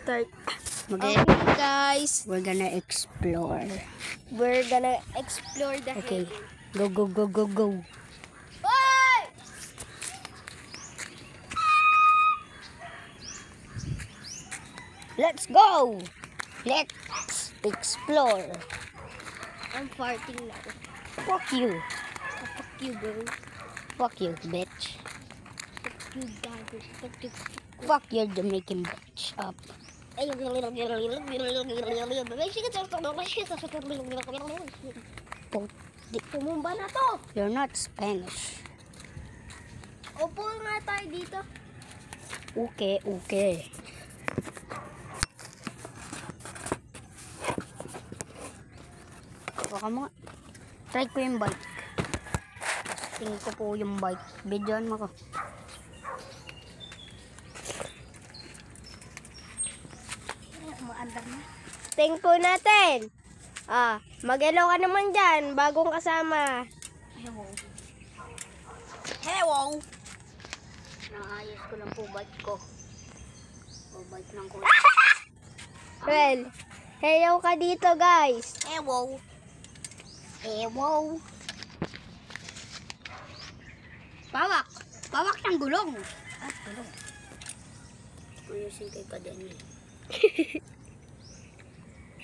start. Okay, guys. we're gonna explore. We're gonna explore the Okay, heaven. go. Hoy! Let's go! Let's explore. I'm farting now. Fuck you. Fuck you, bro. Fuck you, bitch. Fuck you, gago. Fuck you. Fuck your Jamaican bitch up. Pumumba na to. You're not Spanish. Upo nga tayo dito. Okay. Baka mo. Try ko yung bike. Testing ko po yung bike. Videoan mo ko. Maandar na. Ting po natin. Mag-hello ka naman dyan. Bagong kasama. Hello! Naayos ko lang po bike ko. O bike ng ko. Well, hello ka dito, guys. Hello! Pawak ng gulong. Gulong. Kuyusin kay pa din.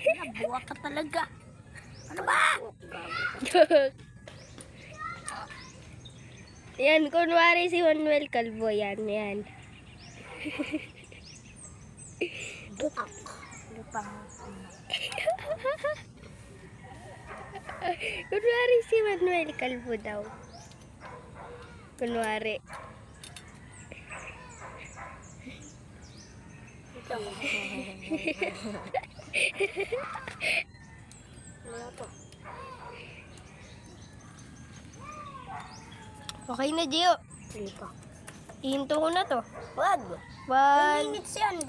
Nabuwa ka talaga. Ano ba? Yan, kunwari si Manuel Calvo. Yan. Duak. Lupang. Kunwari si Manuel Calvo daw. Kunwari. Wala to. Okay na, Gio. Sige pa. Ihinto ko na to. Wag. 1 minutes yan.